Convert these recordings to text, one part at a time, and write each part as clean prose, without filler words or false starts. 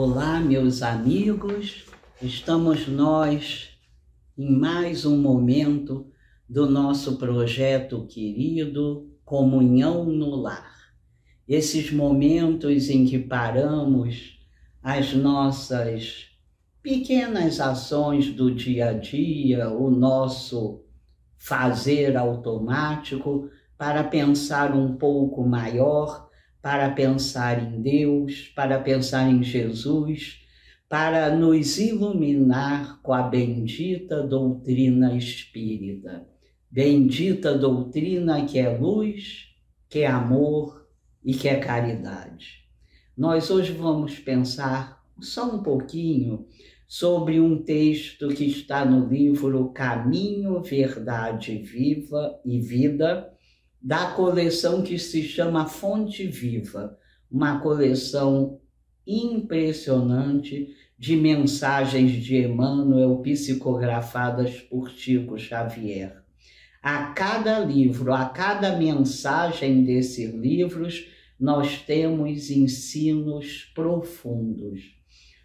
Olá, meus amigos, estamos nós em mais um momento do nosso projeto querido Comunhão no Lar. Esses momentos em que paramos as nossas pequenas ações do dia a dia, o nosso fazer automático, para pensar um pouco maior, para pensar em Deus, para pensar em Jesus, para nos iluminar com a bendita doutrina espírita. Bendita doutrina que é luz, que é amor e que é caridade. Nós hoje vamos pensar só um pouquinho sobre um texto que está no livro Caminho, Verdade Viva e Vida, da coleção que se chama Fonte Viva, uma coleção impressionante de mensagens de Emmanuel psicografadas por Chico Xavier. A cada livro, a cada mensagem desses livros, nós temos ensinos profundos.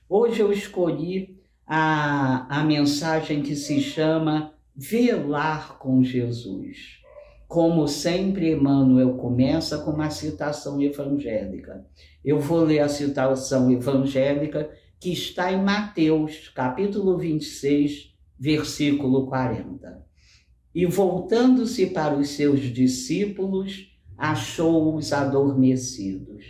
Hoje eu escolhi a mensagem que se chama Velar com Jesus. Como sempre, Emmanuel começa com uma citação evangélica. Eu vou ler a citação evangélica que está em Mateus, capítulo 26, versículo 40. E voltando-se para os seus discípulos, achou-os adormecidos.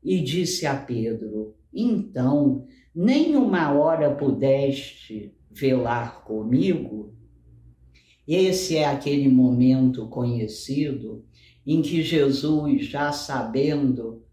E disse a Pedro: então, nem uma hora pudeste velar comigo? Esse é aquele momento conhecido em que Jesus, já sabendo,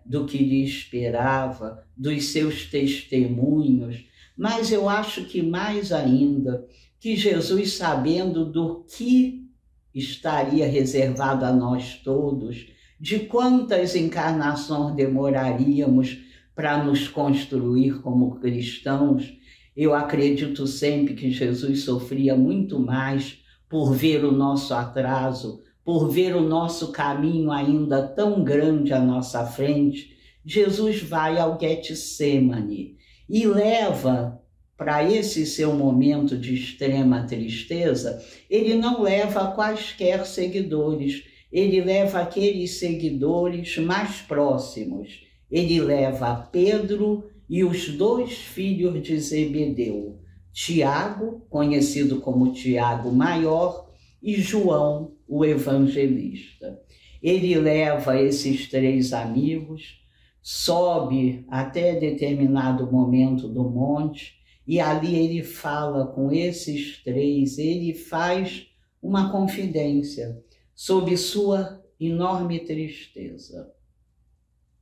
do que lhe esperava, dos seus testemunhos, mas eu acho que mais ainda, que Jesus, sabendo do que estaria reservado a nós todos, de quantas encarnações demoraríamos para nos construir como cristãos, eu acredito sempre que Jesus sofria muito mais por ver o nosso atraso, por ver o nosso caminho ainda tão grande à nossa frente. Jesus vai ao Getsemane e leva para esse seu momento de extrema tristeza, ele não leva quaisquer seguidores, ele leva aqueles seguidores mais próximos. Ele leva Pedro e os dois filhos de Zebedeu, Tiago, conhecido como Tiago Maior, e João, o evangelista. Ele leva esses três amigos, sobe até determinado momento do monte, e ali ele fala com esses três, ele faz uma confidência sobre sua enorme tristeza.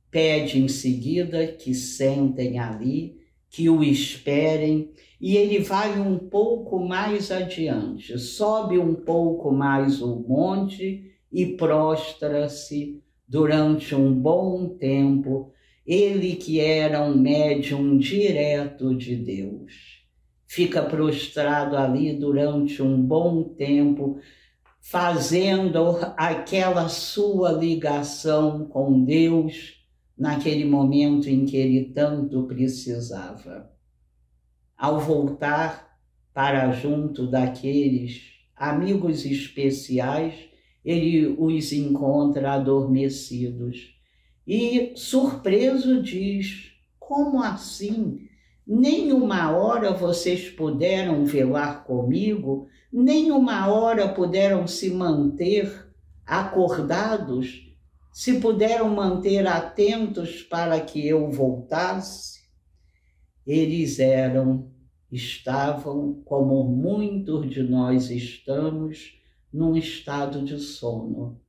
Pede em seguida que sentem ali, que o esperem, e ele vai um pouco mais adiante, sobe um pouco mais o monte e prostra-se durante um bom tempo, ele que era um médium direto de Deus. Fica prostrado ali durante um bom tempo, fazendo aquela sua ligação com Deus, naquele momento em que ele tanto precisava. Ao voltar para junto daqueles amigos especiais, ele os encontra adormecidos e, surpreso, diz: como assim? Nem uma hora vocês puderam velar comigo? Nem uma hora puderam se manter acordados? Se puderam manter atentos para que eu voltasse? Eles estavam, como muitos de nós estamos, num estado de sono.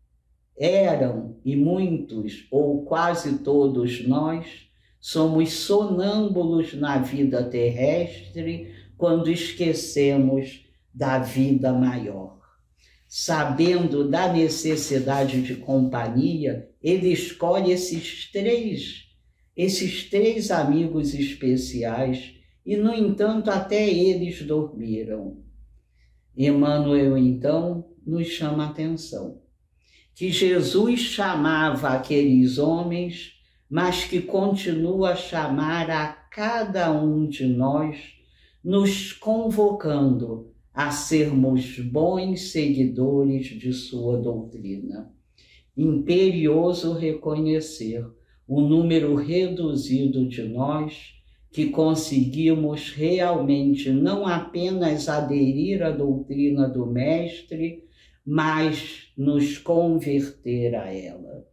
Eram, e muitos, ou quase todos nós, somos sonâmbulos na vida terrestre quando esquecemos da vida maior. Sabendo da necessidade de companhia, ele escolhe esses três amigos especiais e, no entanto, até eles dormiram. Emmanuel, então, nos chama a atenção que Jesus chamava aqueles homens, mas que continua a chamar a cada um de nós, nos convocando a sermos bons seguidores de sua doutrina. Imperioso reconhecer o número reduzido de nós que conseguimos realmente não apenas aderir à doutrina do Mestre, mas nos converter a ela.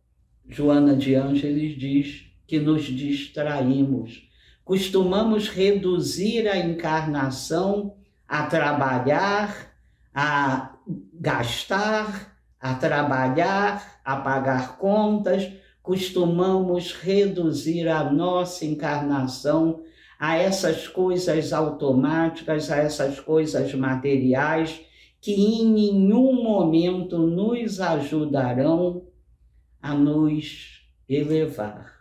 Joana de Ângeles diz que nos distraímos. Costumamos reduzir a encarnação a trabalhar, a gastar, a trabalhar, a pagar contas. Costumamos reduzir a nossa encarnação a essas coisas automáticas, a essas coisas materiais, que em nenhum momento nos ajudarão a nos elevar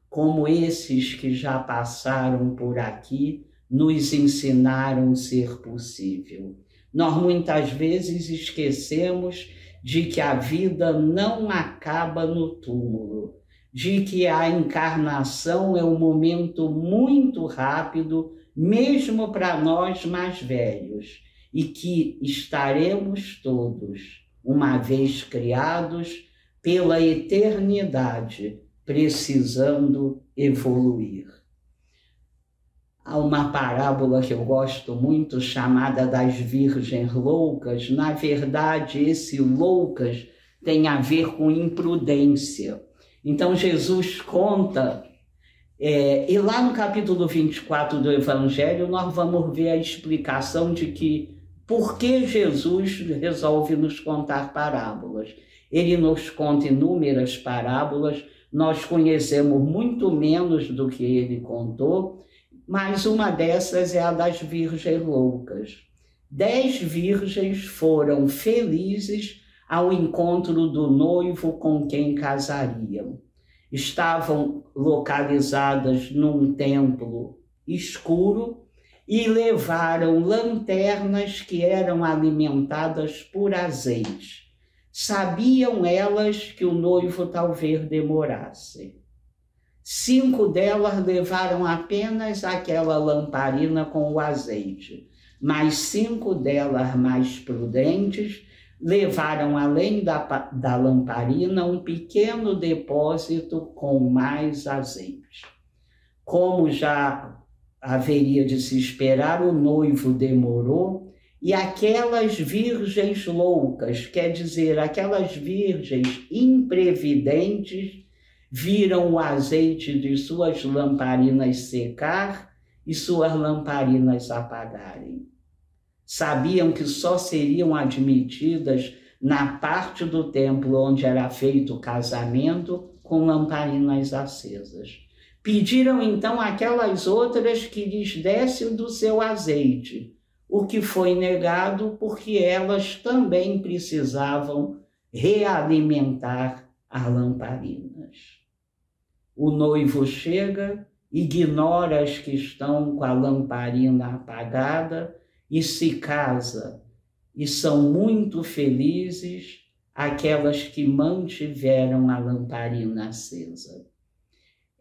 como esses que já passaram por aqui nos ensinaram ser possível. Nós muitas vezes esquecemos de que a vida não acaba no túmulo, de que a encarnação é um momento muito rápido, mesmo para nós mais velhos, e que estaremos todos, uma vez criados, pela eternidade, precisando evoluir. Há uma parábola que eu gosto muito, chamada das Virgens Loucas. Na verdade, esse loucas tem a ver com imprudência. Então, Jesus conta, e lá no capítulo 24 do Evangelho, nós vamos ver a explicação de que por que Jesus resolve nos contar parábolas. Ele nos conta inúmeras parábolas, nós conhecemos muito menos do que ele contou, mas uma dessas é a das Virgens Loucas. 10 virgens foram felizes ao encontro do noivo com quem casariam. Estavam localizadas num templo escuro e levaram lanternas que eram alimentadas por azeite. Sabiam elas que o noivo talvez demorasse. 5 delas levaram apenas aquela lamparina com o azeite, mas 5 delas mais prudentes levaram, além da lamparina, um pequeno depósito com mais azeite. Como já haveria de se esperar, o noivo demorou, e aquelas virgens loucas, quer dizer, aquelas virgens imprevidentes, viram o azeite de suas lamparinas secar e suas lamparinas apagarem. Sabiam que só seriam admitidas na parte do templo onde era feito o casamento com lamparinas acesas. Pediram então àquelas outras que lhes dessem do seu azeite, o que foi negado porque elas também precisavam realimentar as lamparinas. O noivo chega, ignora as que estão com a lamparina apagada e se casa, e são muito felizes aquelas que mantiveram a lamparina acesa.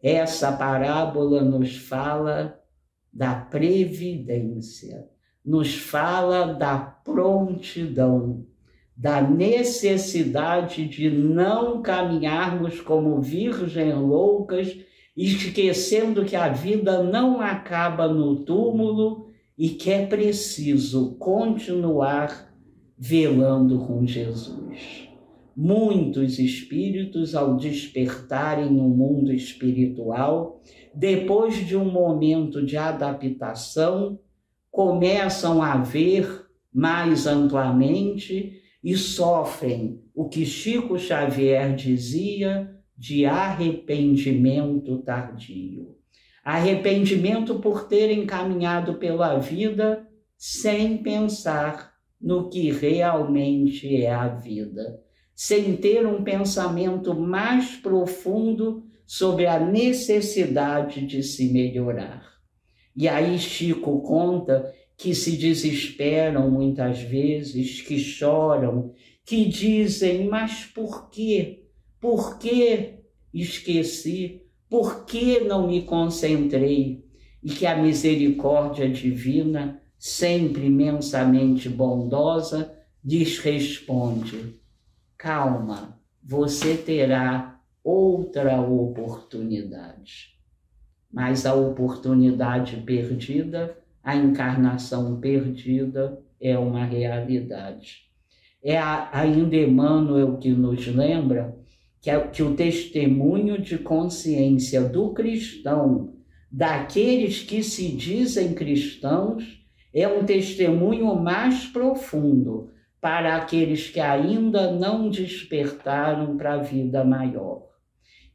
Essa parábola nos fala da previdência, nos fala da prontidão, da necessidade de não caminharmos como virgens loucas, esquecendo que a vida não acaba no túmulo e que é preciso continuar velando com Jesus. Muitos espíritos, ao despertarem no mundo espiritual, depois de um momento de adaptação, começam a ver mais amplamente e sofrem o que Chico Xavier dizia de arrependimento tardio. Arrependimento por terem caminhado pela vida sem pensar no que realmente é a vida, sem ter um pensamento mais profundo sobre a necessidade de se melhorar. E aí Chico conta que se desesperam muitas vezes, que choram, que dizem, mas por quê? Por que esqueci? Por que não me concentrei? E que a misericórdia divina, sempre imensamente bondosa, lhes responde: calma, você terá outra oportunidade. Mas a oportunidade perdida, a encarnação perdida, é uma realidade. É ainda Emmanuel que nos lembra que o testemunho de consciência do cristão, daqueles que se dizem cristãos, é um testemunho mais profundo para aqueles que ainda não despertaram para a vida maior.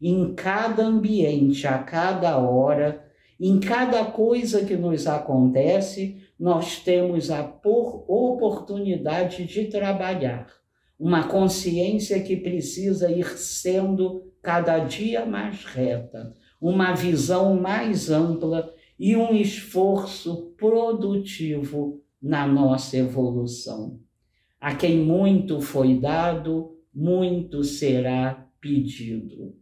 Em cada ambiente, a cada hora, em cada coisa que nos acontece, nós temos a oportunidade de trabalhar. Uma consciência que precisa ir sendo cada dia mais reta, uma visão mais ampla e um esforço produtivo na nossa evolução. A quem muito foi dado, muito será pedido.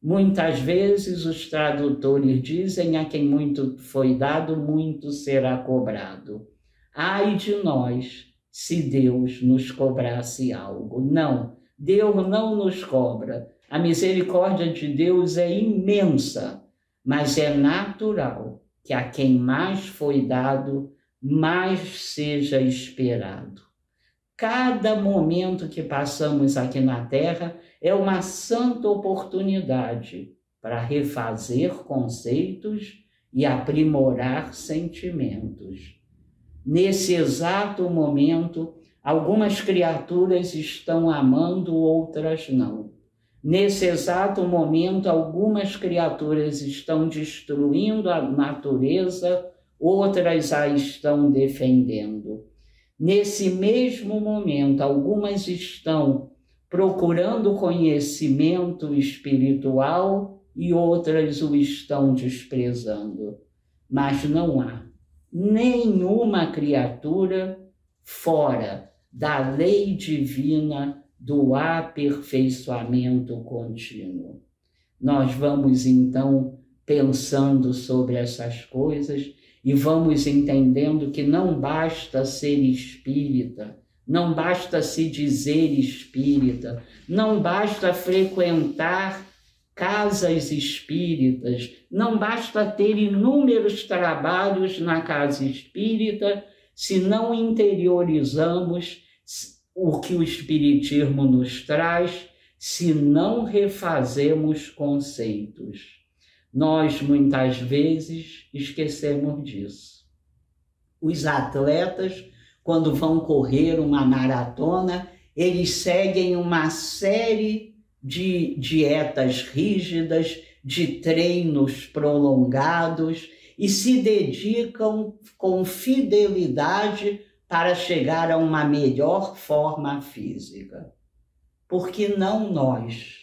Muitas vezes os tradutores dizem: a quem muito foi dado, muito será cobrado. Ai de nós, se Deus nos cobrasse algo. Não, Deus não nos cobra. A misericórdia de Deus é imensa, mas é natural que a quem mais foi dado, mais seja esperado. Cada momento que passamos aqui na Terra é uma santa oportunidade para refazer conceitos e aprimorar sentimentos. Nesse exato momento, algumas criaturas estão amando, outras não. Nesse exato momento, algumas criaturas estão destruindo a natureza, outras a estão defendendo. Nesse mesmo momento, algumas estão procurando conhecimento espiritual e outras o estão desprezando. Mas não há nenhuma criatura fora da lei divina do aperfeiçoamento contínuo. Nós vamos, então, pensando sobre essas coisas e vamos entendendo que não basta ser espírita, não basta se dizer espírita, não basta frequentar casas espíritas, não basta ter inúmeros trabalhos na casa espírita, se não interiorizamos o que o Espiritismo nos traz, se não refazemos conceitos. Nós, muitas vezes, esquecemos disso. Os atletas, quando vão correr uma maratona, eles seguem uma série de dietas rígidas, de treinos prolongados e se dedicam com fidelidade para chegar a uma melhor forma física. Por que não nós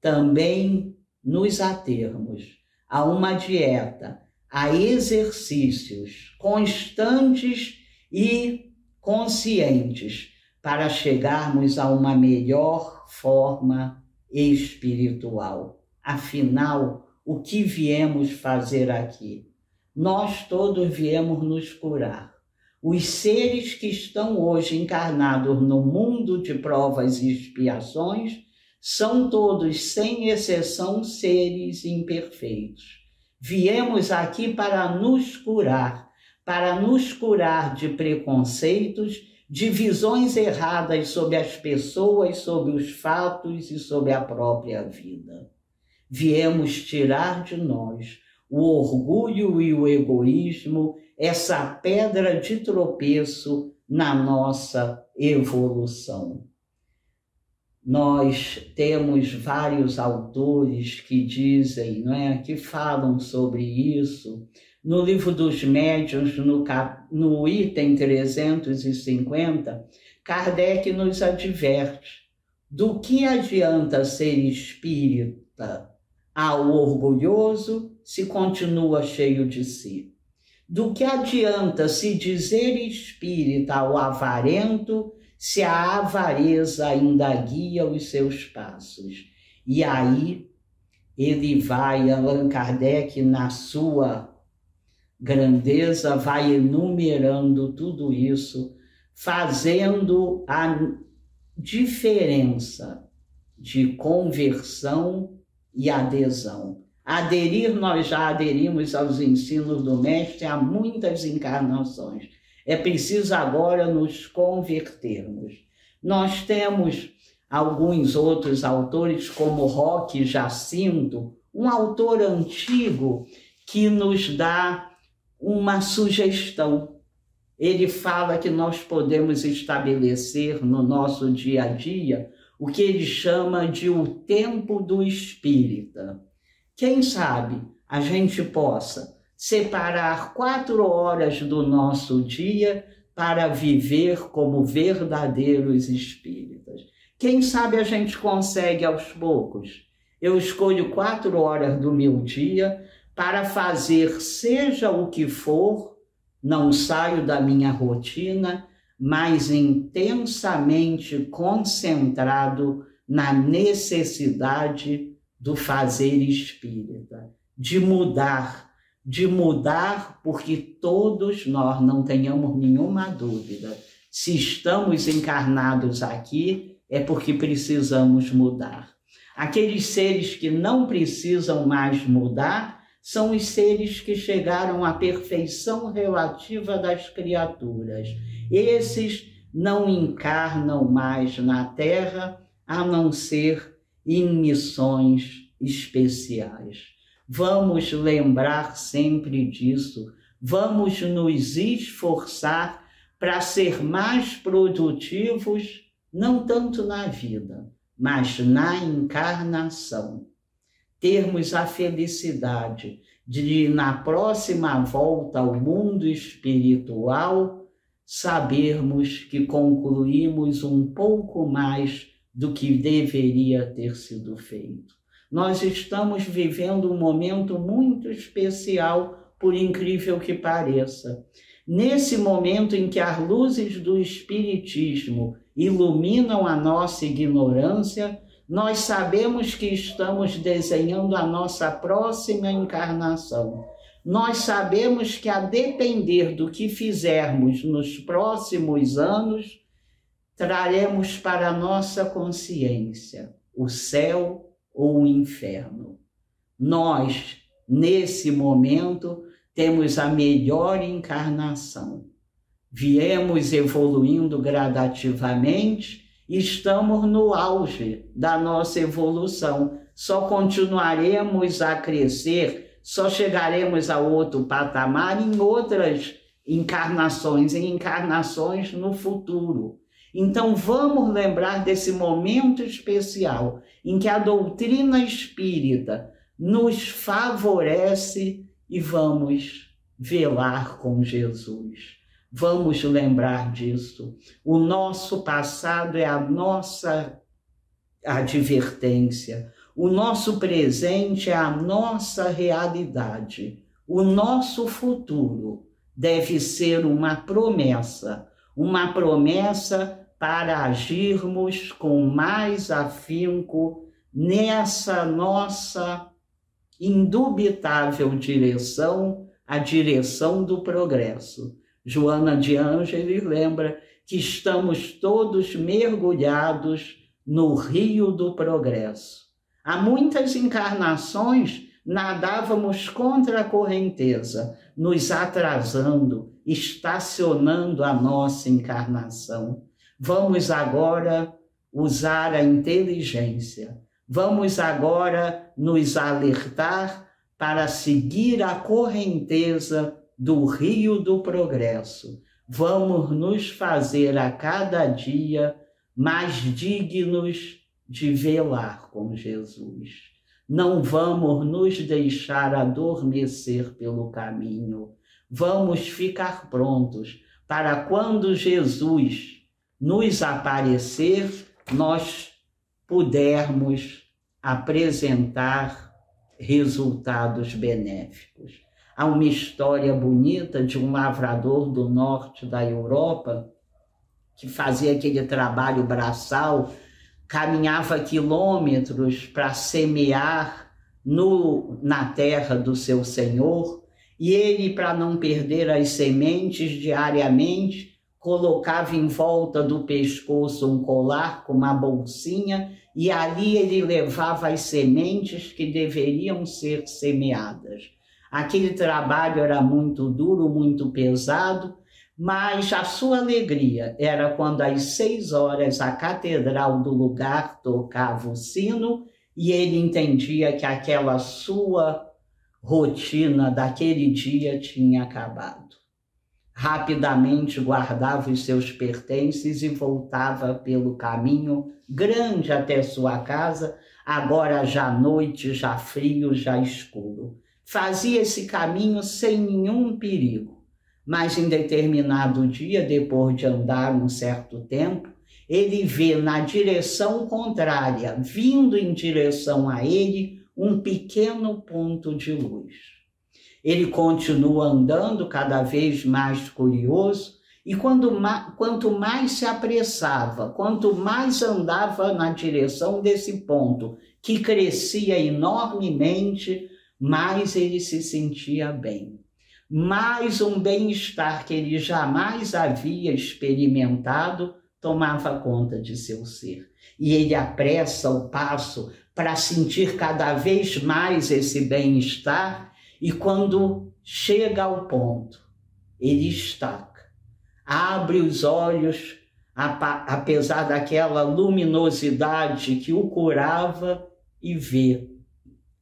também nos atermos a uma dieta, a exercícios constantes e conscientes para chegarmos a uma melhor forma espiritual? Afinal, o que viemos fazer aqui? Nós todos viemos nos curar. Os seres que estão hoje encarnados no mundo de provas e expiações são todos, sem exceção, seres imperfeitos. Viemos aqui para nos curar de preconceitos, de visões erradas sobre as pessoas, sobre os fatos e sobre a própria vida. Viemos tirar de nós o orgulho e o egoísmo, essa pedra de tropeço na nossa evolução. Nós temos vários autores que dizem, que falam sobre isso. No Livro dos Médiuns, no item 350, Kardec nos adverte: do que adianta ser espírita ao orgulhoso se continua cheio de si? Do que adianta se dizer espírita ao avarento se a avareza ainda guia os seus passos? E aí ele vai, Allan Kardec, na sua grandeza, vai enumerando tudo isso, fazendo a diferença de conversão e adesão. Aderir, nós já aderimos aos ensinos do Mestre há muitas encarnações. É preciso agora nos convertermos. Nós temos alguns outros autores, como Roque Jacinto, um autor antigo que nos dá uma sugestão. Ele fala que nós podemos estabelecer no nosso dia a dia o que ele chama de o tempo do espírita. Quem sabe a gente possa separar 4 horas do nosso dia para viver como verdadeiros espíritas. Quem sabe a gente consegue aos poucos. Eu escolho 4 horas do meu dia para fazer seja o que for, não saio da minha rotina, mas intensamente concentrado na necessidade do fazer espírita, de mudar porque todos nós, não tenhamos nenhuma dúvida, se estamos encarnados aqui, é porque precisamos mudar. Aqueles seres que não precisam mais mudar são os seres que chegaram à perfeição relativa das criaturas. Esses não encarnam mais na Terra, a não ser em missões especiais. Vamos lembrar sempre disso, vamos nos esforçar para ser mais produtivos, não tanto na vida, mas na encarnação. Termos a felicidade de, na próxima volta ao mundo espiritual, sabermos que concluímos um pouco mais do que deveria ter sido feito. Nós estamos vivendo um momento muito especial, por incrível que pareça. Nesse momento em que as luzes do Espiritismo iluminam a nossa ignorância, nós sabemos que estamos desenhando a nossa próxima encarnação. Nós sabemos que, a depender do que fizermos nos próximos anos, traremos para a nossa consciência o céu ou o inferno. Nós, nesse momento, temos a melhor encarnação. Viemos evoluindo gradativamente e estamos no auge da nossa evolução. Só continuaremos a crescer, só chegaremos a outro patamar em outras encarnações, em encarnações no futuro. Então vamos lembrar desse momento especial em que a doutrina espírita nos favorece e vamos velar com Jesus. Vamos lembrar disso. O nosso passado é a nossa advertência. O nosso presente é a nossa realidade. O nosso futuro deve ser uma promessa para agirmos com mais afinco nessa nossa indubitável direção, a direção do progresso. Joana de Ângeles lembra que estamos todos mergulhados no rio do progresso. Há muitas encarnações nadávamos contra a correnteza, nos atrasando, estacionando a nossa encarnação. Vamos agora usar a inteligência. Vamos agora nos alertar para seguir a correnteza do rio do progresso. Vamos nos fazer a cada dia mais dignos de velar com Jesus. Não vamos nos deixar adormecer pelo caminho. Vamos ficar prontos para quando Jesus nos aparecer, nós pudermos apresentar resultados benéficos. Há uma história bonita de um lavrador do norte da Europa que fazia aquele trabalho braçal, caminhava quilômetros para semear na terra do seu senhor, e ele, para não perder as sementes diariamente, colocava em volta do pescoço um colar com uma bolsinha, e ali ele levava as sementes que deveriam ser semeadas. Aquele trabalho era muito duro, muito pesado, mas a sua alegria era quando às 6 horas a catedral do lugar tocava o sino e ele entendia que aquela sua rotina daquele dia tinha acabado. Rapidamente guardava os seus pertences e voltava pelo caminho grande até sua casa, agora já noite, já frio, já escuro. Fazia esse caminho sem nenhum perigo, mas em determinado dia, depois de andar um certo tempo, ele vê na direção contrária, vindo em direção a ele, um pequeno ponto de luz. Ele continua andando cada vez mais curioso e quanto mais se apressava, quanto mais andava na direção desse ponto, que crescia enormemente, mais ele se sentia bem. Mais um bem-estar que ele jamais havia experimentado tomava conta de seu ser. E ele apressa o passo para sentir cada vez mais esse bem-estar, e quando chega ao ponto, ele estaca, abre os olhos, apesar daquela luminosidade que o curava, e vê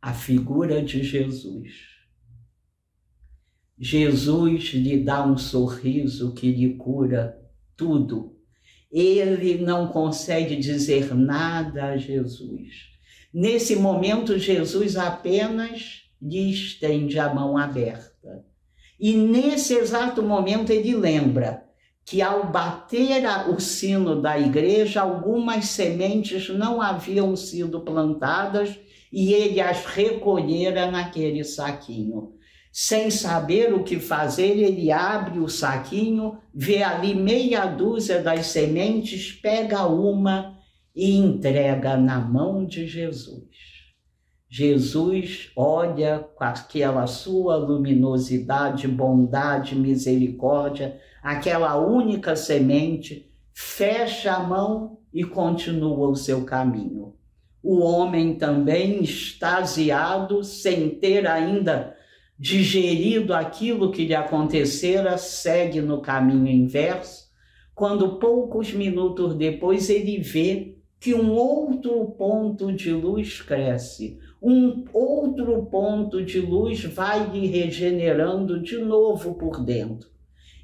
a figura de Jesus. Jesus lhe dá um sorriso que lhe cura tudo. Ele não consegue dizer nada a Jesus. Nesse momento, Jesus apenas lhe estende a mão aberta. E nesse exato momento ele lembra que ao bater o sino da igreja, algumas sementes não haviam sido plantadas e ele as recolhera naquele saquinho. Sem saber o que fazer, ele abre o saquinho, vê ali meia dúzia das sementes, pega uma e entrega na mão de Jesus. Jesus olha com aquela sua luminosidade, bondade, misericórdia, aquela única semente, fecha a mão e continua o seu caminho. O homem também, extasiado, sem ter ainda digerido aquilo que lhe acontecera, segue no caminho inverso, quando poucos minutos depois ele vê que um outro ponto de luz cresce, um outro ponto de luz vai lhe regenerando de novo por dentro.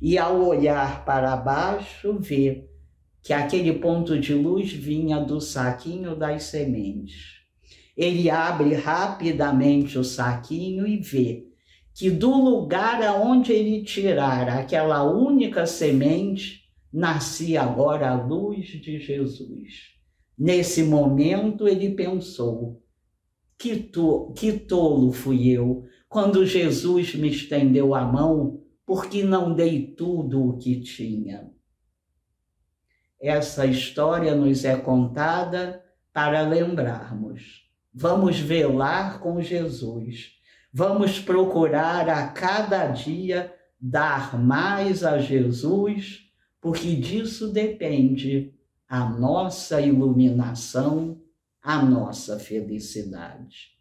E ao olhar para baixo, vê que aquele ponto de luz vinha do saquinho das sementes. Ele abre rapidamente o saquinho e vê que do lugar aonde ele tirara aquela única semente, nascia agora a luz de Jesus. Nesse momento ele pensou, que tolo fui eu, quando Jesus me estendeu a mão, porque não dei tudo o que tinha. Essa história nos é contada para lembrarmos. Vamos velar com Jesus. Vamos procurar a cada dia dar mais a Jesus, porque disso depende a nossa iluminação, a nossa felicidade.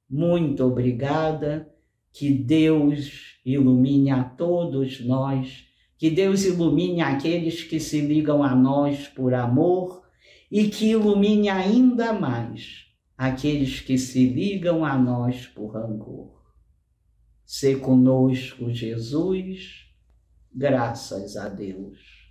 Muito obrigada, que Deus ilumine a todos nós, que Deus ilumine aqueles que se ligam a nós por amor e que ilumine ainda mais aqueles que se ligam a nós por rancor. Sê conosco, Jesus, graças a Deus.